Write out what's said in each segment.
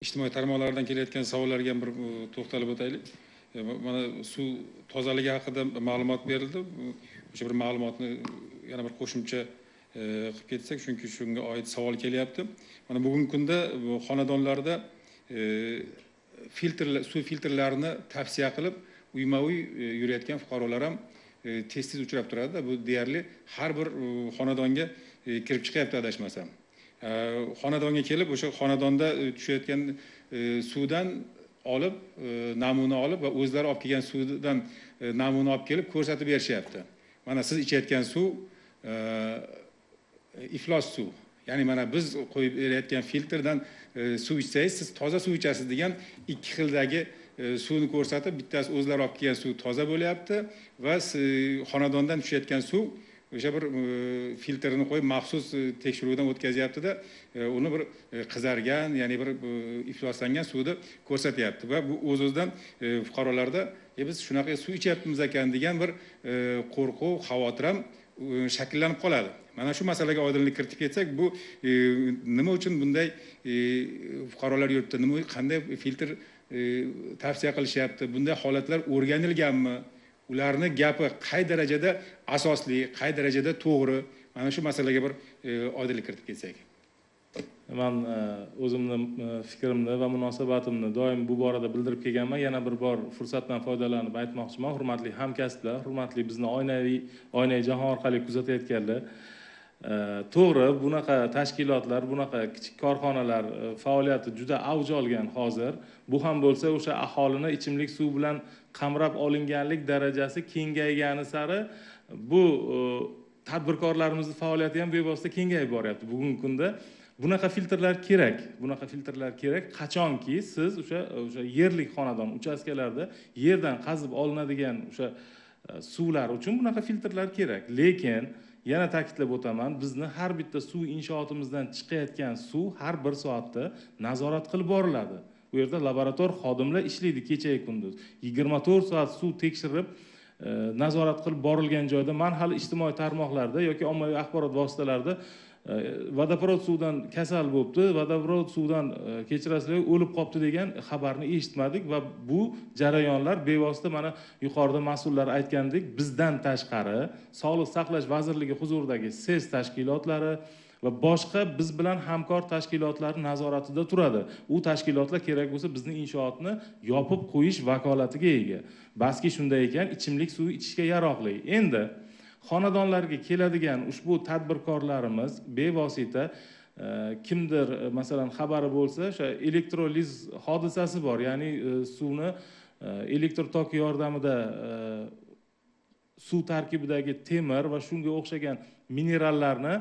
ijtimoiy tarmoqlardan kelayotgan savollarga bir to'xtalib o'taylik. Mana suv tozaligi haqida ma'lumot berildi. O'sha bir ma'lumotni yana bir qo'shimcha qilib ketsak, chunki shunga oid savol kelyapti. Mana bugungi kunda xonadonlarda suv filtrlarini tavsiya qilib uyma-uy yurayotgan fuqarolar ham tez uchrab turadi. Bu deyarli har bir xonadonga kirib chiqyapti adashmasam. Xonadonga kelib, o'sha xonadonda tushayotgan suvdan olib, namuna olib va o'zlari olib kelgan suvdan namuna olib kelib ko'rsatib berishyapti. Mana siz ichayotgan suv iflos suv. Ya'ni mana biz qo'yib berayotgan filtrdan suv ichsangiz, siz toza suv ichasiz degan ikki xildagi suvni ko'rsatib, bittasi o'zlari olib kelgan suv toza bo'lyapti va xonadondan tushayotgan suv o'sha bir filtrini qo'yib maxsus tekshiruvdan o'tkazyapti-da, uni bir qizargan, ya'ni bir ifloslangan suvni ko'rsatyapti va bu o'z-o'zidan fuqarolarda biz shunaqa suv ichyapmiz ekan degan bir qo'rquv, xavotir ham shakllanib qoladi. Mana shu masalaga oydinlik kiritib ketsak, bu nima uchun bunday fuqarolar yurtda qanday filtr tavsiya qilishyapti? Bunday holatlar o'rganilganmi? Ularning gapi qay darajada asosli, qay darajada to'g'ri? Mana shu masalaga bir oydinlik kiritib ketsak. Men o'zimning fikrimni va munosabatimni doim bu borada bildirib kelganman. Yana bir bor fursatdan foydalanib aytmoqchiman. Hurmatli hamkasblar, hurmatli bizni oynaviy jahon orqali kuzatayotganlar. To'g'ri, bunaqa tashkilotlar, bunaqa kichik korxonalar faoliyati juda avj olgan hozir. Bu ham bo'lsa, o'sha aholini ichimlik suv bilan qamrab olinganlik darajasi kengaygani sari bu tadbirkorlarimizning faoliyati ham bevosita kengayib boryapti. Bugungi kunda bunaqa filtrlar kerak. Bunaqa filtrlar kerak. Qachonki siz o'sha yerlik xonadon uchastkalarda yerdan qazib olinadigan o'sha suvlar uchun bunaqa filtrlar kerak. Lekin yana ta'kidlab o'taman, bizni har bitta suv inshootimizdan chiqayotgan suv har bir soatda nazorat qilib boriladi. Bu yerda laborator xodimlar ishlaydi kecha-yu kunduz. 24 soat suv tekshirib, nazorat qilib borilgan joyda men hali ijtimoiy tarmoqlarda yoki ommaviy axborot vositalarida vodoprovod suvdan kasal bo'libdi, vodoprovod suvdan kechirasizlar o'lib qolibdi degan xabarni eshitmadik va bu jarayonlar bevosita mana yuqorida mas'ullar aytgandek, bizdan tashqari Sog'liqni saqlash vazirligi huzuridagi SES tashkilotlari va boshqa biz bilan hamkor tashkilotlar nazoratida turadi. U tashkilotlar kerak bo'lsa bizning inshootni yopib qo'yish vakolatiga ega. Baski shunday ekan, ichimlik suvi ichishga yaroqli. Endi xonadonlarga keladigan ushbu tadbirkorlarimiz bevosita kimdir masalan xabari bo'lsa, o'sha elektroliz hodisasi bor, ya'ni suvni elektr tok yordamida suv tarkibidagi temir va shunga o'xshagan minerallarni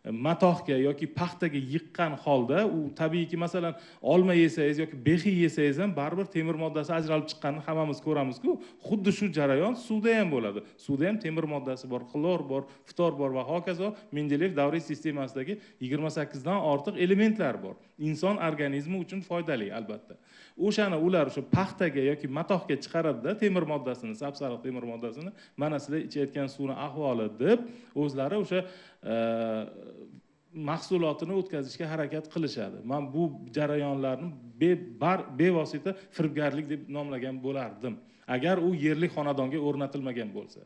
matohga yoki paxtaga yiqqan holda u tabiiyki masalan olma yesangiz yoki behi yesangiz ham baribir temir moddasi ajralib chiqqanini hammamiz ko'ramiz-ku. Xuddi shu jarayon suvda ham bo'ladi. Suvda ham temir moddasi bor, xlor bor, ftor bor va hokazo Mendeleyev davriy sistemasidagi 28 dan ortiq elementlar bor. Inson organizmi uchun foydali albatta. O'shani ular o'sha paxtaga yoki matohga chiqaradi-da temir moddasini, sapsariq temir moddasini, mana sizlar ichayotgan suvning ahvoli deb o'zlari o'sha mahsulotini o'tkazishga harakat qilishadi. Men bu jarayonlarni bevosita firibgarlik deb nomlagan bo'lardim, agar u yerlik xonadonga o'rnatilmagan bo'lsa.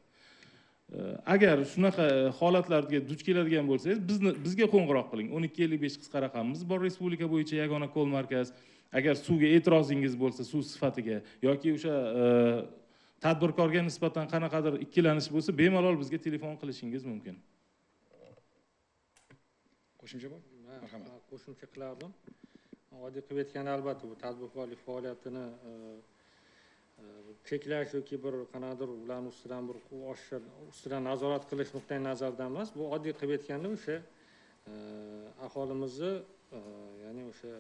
Agar shunaqa holatlarga duch keladigan bo'lsangiz, bizga qo'ng'iroq qiling. 1255 qisqa raqamimiz bor, respublika bo'yicha yagona kol markaz. Agar suvga e'tirozingiz bo'lsa, suv sifatiga yoki o'sha tadbirkorga nisbatan qanaqadir ikkilanish bo'lsa, bemalol bizga telefon qilishingiz mumkin. Qo'shimcha bor? Marhamat. Qo'shimcha qilardim. Oddiy qilib aytganda albatta bu tadbirkorlik faoliyatini cheklash yoki bir qanaqadir ularning ustidan nazorat qilish nuqtai nazaridan emas, bu oddiy qilib aytganda o'sha aholimizni ya'ni o'sha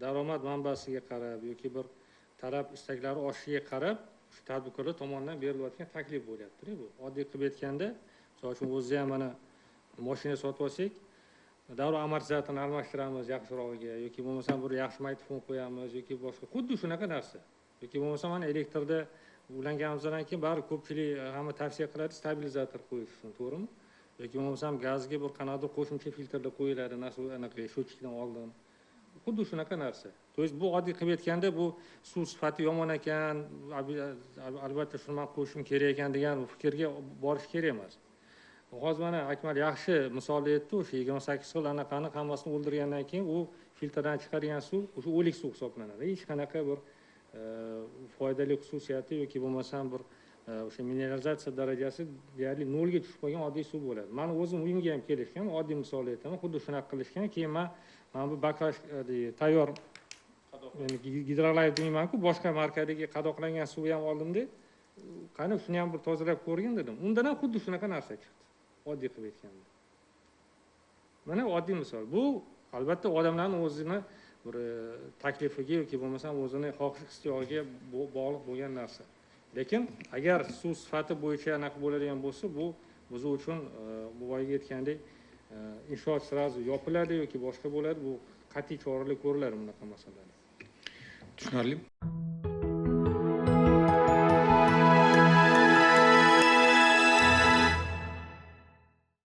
daromad manbasiga qarab yoki bir talab istaklari oshishiga qarab shu tadbirkorlar tomonidan berilayotgan taklif bo'lyapti. Bu oddiy qilib aytganda, misol uchun o'zida ham mana mashina sotib olsak, davro amortizatorni almashtiramiz yaxshirog'iga yoki bo'lmasa bir yaxshi magnitofon qo'yamiz yoki boshqa xuddi shunaqa narsa. Yoki bo'lmasa mana elektrda ulanganimizdan keyin bari ko'pchilik hamma tavsiya qiladi stabilizator qo'yish uchun, to'g'rimi? Yoki bo'lmasa gazga bir qanaqadir qo'shimcha filtrlar qo'yiladi, anaqa sho'chikdan oldin. xuddi shunaqa narsa. То есть bu oddiy qilib aytganda bu suv sifati yomon ekan, albatta shuni man qo'shishim kerak ekan degan fikrga borish kerak emas. Hozir mana Akmal yaxshi misolda aytdi, o'sha 28 xil anaqani hammasini o'ldirgandan keyin u filtrdan chiqargan suv o'sha o'lik suv hisoblanadi. Hech qanaqa bir foydali xususiyati yoki bo'lmasam bir o'sha mineralizatsiya darajasi deyarli nolga tushib qolgan oddiy suv bo'ladi. Mani o'zim uyimga ham kelishgan, oddiy misol aytaman, xuddi shunaqa qilishgan. Keyin men bu baklash tayyor gidrolife deyman-ku, boshqa markadagi qadoqlangan suvni ham oldimda, qani shuni ham bir tozalab ko'rgin dedim. Undan ham xuddi shunaqa narsa chiqdi. Oddiy qilib aytganda. Mana oddiy misol. Bu albatta odamlarning o'zini bir taklifiga yoki bo'lmasam o'zini xohish istiyoriga bog'liq bo'lgan narsa. Lekin agar suv sifati bo'yicha anaqa bo'ladigan bo'lsa, bu biz uchun bu boyga aytgandek inshoot sirazu yopiladi yoki boshqa bo'ladi. Bu qat'iy choralar ko'riladi bunaqa masalalarda. Tushunarli.